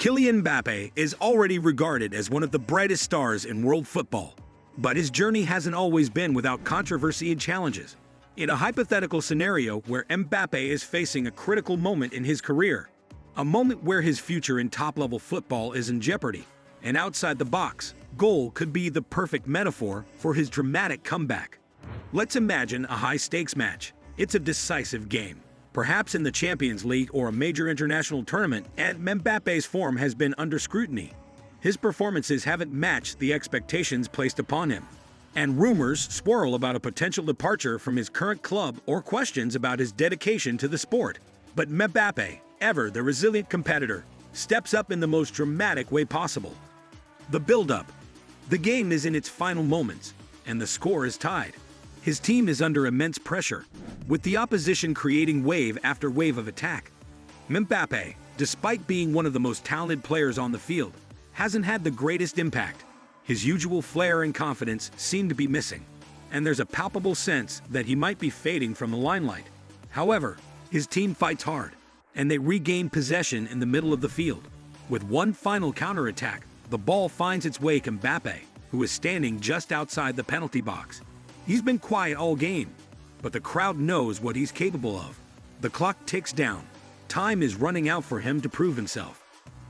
Kylian Mbappé is already regarded as one of the brightest stars in world football, but his journey hasn't always been without controversy and challenges. In a hypothetical scenario where Mbappé is facing a critical moment in his career, a moment where his future in top-level football is in jeopardy, an outside-the-box goal could be the perfect metaphor for his dramatic comeback. Let's imagine a high-stakes match. It's a decisive game, perhaps in the Champions League or a major international tournament, and Mbappé's form has been under scrutiny. His performances haven't matched the expectations placed upon him, and rumors swirl about a potential departure from his current club or questions about his dedication to the sport. But Mbappé, ever the resilient competitor, steps up in the most dramatic way possible. The build-up. The game is in its final moments, and the score is tied. His team is under immense pressure, with the opposition creating wave after wave of attack. Mbappé, despite being one of the most talented players on the field, hasn't had the greatest impact. His usual flair and confidence seem to be missing, and there's a palpable sense that he might be fading from the limelight. However, his team fights hard, and they regain possession in the middle of the field. With one final counterattack, the ball finds its way to Mbappé, who is standing just outside the penalty box. He's been quiet all game, but the crowd knows what he's capable of. The clock ticks down. Time is running out for him to prove himself.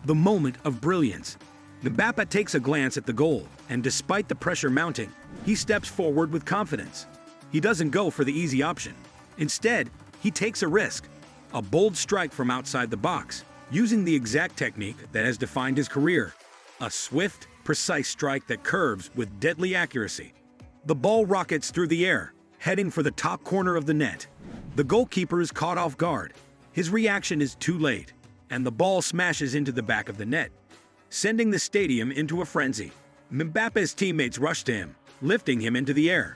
The moment of brilliance. Mbappé takes a glance at the goal, and despite the pressure mounting, he steps forward with confidence. He doesn't go for the easy option. Instead, he takes a risk. A bold strike from outside the box, using the exact technique that has defined his career. A swift, precise strike that curves with deadly accuracy. The ball rockets through the air, heading for the top corner of the net. The goalkeeper is caught off guard. His reaction is too late, and the ball smashes into the back of the net, sending the stadium into a frenzy. Mbappé's teammates rush to him, lifting him into the air.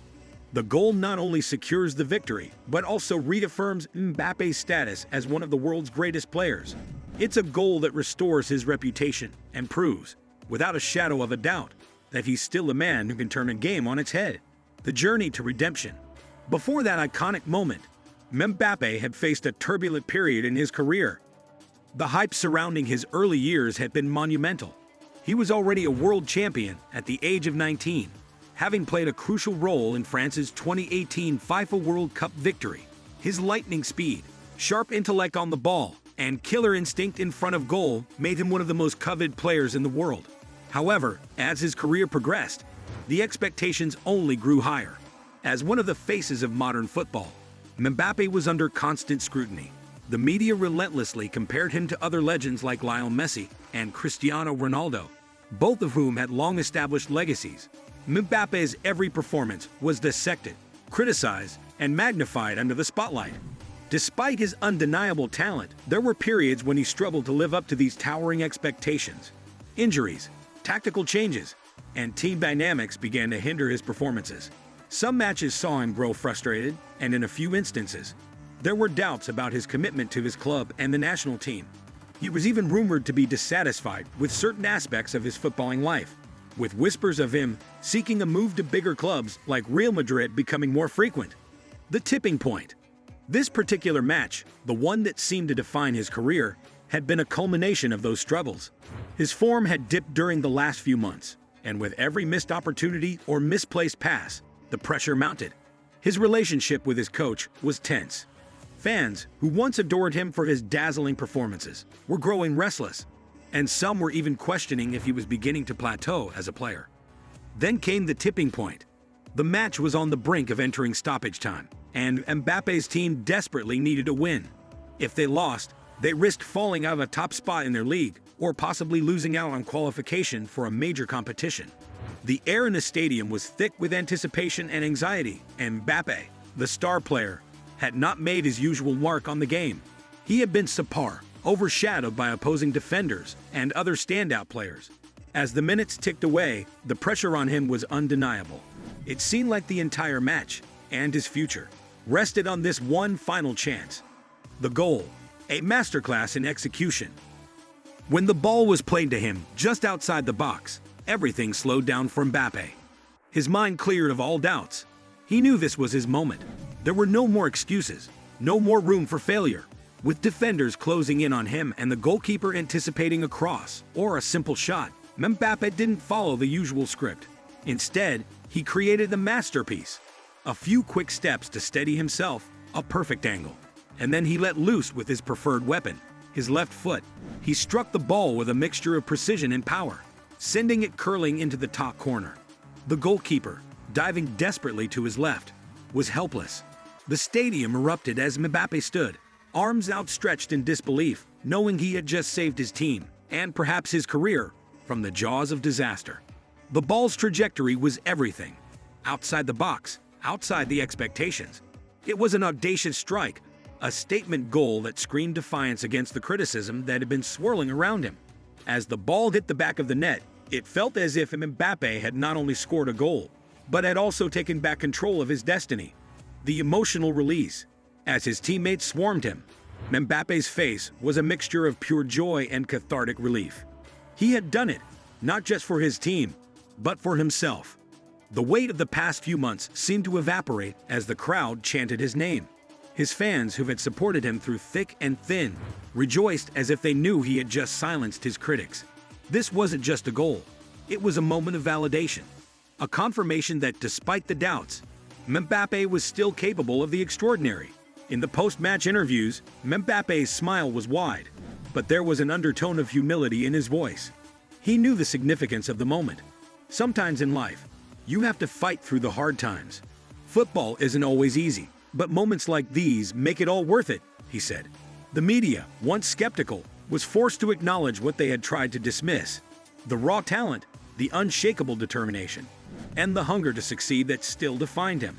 The goal not only secures the victory, but also reaffirms Mbappé's status as one of the world's greatest players. It's a goal that restores his reputation and proves, without a shadow of a doubt, that he's still a man who can turn a game on its head. The journey to redemption. Before that iconic moment, Mbappé had faced a turbulent period in his career. The hype surrounding his early years had been monumental. He was already a world champion at the age of 19, having played a crucial role in France's 2018 FIFA World Cup victory. His lightning speed, sharp intellect on the ball, and killer instinct in front of goal made him one of the most coveted players in the world. However, as his career progressed, the expectations only grew higher. As one of the faces of modern football, Mbappé was under constant scrutiny. The media relentlessly compared him to other legends like Lionel Messi and Cristiano Ronaldo, both of whom had long-established legacies. Mbappé's every performance was dissected, criticized, and magnified under the spotlight. Despite his undeniable talent, there were periods when he struggled to live up to these towering expectations. Injuries, tactical changes, and team dynamics began to hinder his performances. Some matches saw him grow frustrated, and in a few instances, there were doubts about his commitment to his club and the national team. He was even rumored to be dissatisfied with certain aspects of his footballing life, with whispers of him seeking a move to bigger clubs like Real Madrid becoming more frequent. The tipping point. This particular match, the one that seemed to define his career, had been a culmination of those struggles. His form had dipped during the last few months, and with every missed opportunity or misplaced pass, the pressure mounted. His relationship with his coach was tense. Fans, who once adored him for his dazzling performances, were growing restless, and some were even questioning if he was beginning to plateau as a player. Then came the tipping point. The match was on the brink of entering stoppage time, and Mbappé's team desperately needed a win. If they lost, they risked falling out of a top spot in their league, or possibly losing out on qualification for a major competition. The air in the stadium was thick with anticipation and anxiety, and Mbappé, the star player, had not made his usual mark on the game. He had been subpar, overshadowed by opposing defenders and other standout players. As the minutes ticked away, the pressure on him was undeniable. It seemed like the entire match, and his future, rested on this one final chance. The goal, a masterclass in execution. When the ball was played to him just outside the box, everything slowed down for Mbappé. His mind cleared of all doubts. He knew this was his moment. There were no more excuses, no more room for failure. With defenders closing in on him and the goalkeeper anticipating a cross or a simple shot, Mbappe didn't follow the usual script. Instead, he created the masterpiece. A few quick steps to steady himself, a perfect angle. And then he let loose with his preferred weapon, his left foot. He struck the ball with a mixture of precision and power, sending it curling into the top corner. The goalkeeper, diving desperately to his left, was helpless. The stadium erupted as Mbappe stood, arms outstretched in disbelief, knowing he had just saved his team, and perhaps his career, from the jaws of disaster. The ball's trajectory was everything. Outside the box, outside the expectations. It was an audacious strike, a statement goal that screamed defiance against the criticism that had been swirling around him. As the ball hit the back of the net, it felt as if Mbappe had not only scored a goal, but had also taken back control of his destiny. The emotional release, as his teammates swarmed him, Mbappe's face was a mixture of pure joy and cathartic relief. He had done it, not just for his team, but for himself. The weight of the past few months seemed to evaporate as the crowd chanted his name. His fans, who had supported him through thick and thin, rejoiced as if they knew he had just silenced his critics. This wasn't just a goal. It was a moment of validation, a confirmation that despite the doubts, Mbappe was still capable of the extraordinary. In the post-match interviews, Mbappe's smile was wide, but there was an undertone of humility in his voice. He knew the significance of the moment. Sometimes in life, you have to fight through the hard times. Football isn't always easy, but moments like these make it all worth it, he said. The media, once skeptical, was forced to acknowledge what they had tried to dismiss: the raw talent, the unshakable determination, and the hunger to succeed that still defined him.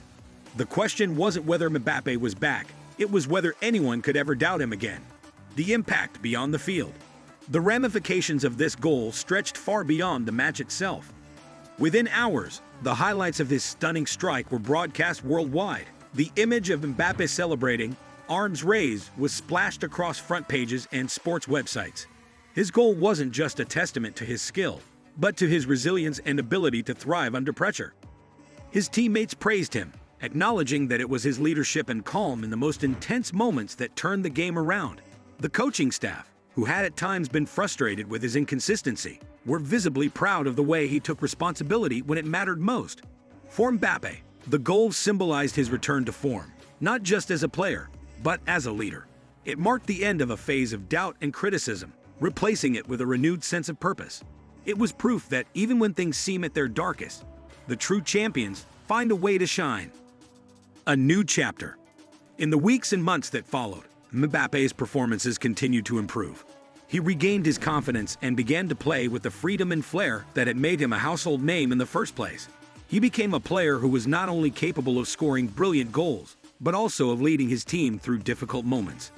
The question wasn't whether Mbappe was back, it was whether anyone could ever doubt him again. The impact beyond the field. The ramifications of this goal stretched far beyond the match itself. Within hours, the highlights of this stunning strike were broadcast worldwide. The image of Mbappe celebrating, arms raised, was splashed across front pages and sports websites. His goal wasn't just a testament to his skill, but to his resilience and ability to thrive under pressure. His teammates praised him, acknowledging that it was his leadership and calm in the most intense moments that turned the game around. The coaching staff, who had at times been frustrated with his inconsistency, were visibly proud of the way he took responsibility when it mattered most. For Mbappe, the goal symbolized his return to form, not just as a player, but as a leader. It marked the end of a phase of doubt and criticism, replacing it with a renewed sense of purpose. It was proof that even when things seem at their darkest, the true champions find a way to shine. A new chapter. In the weeks and months that followed, Mbappe's performances continued to improve. He regained his confidence and began to play with the freedom and flair that had made him a household name in the first place. He became a player who was not only capable of scoring brilliant goals, but also of leading his team through difficult moments.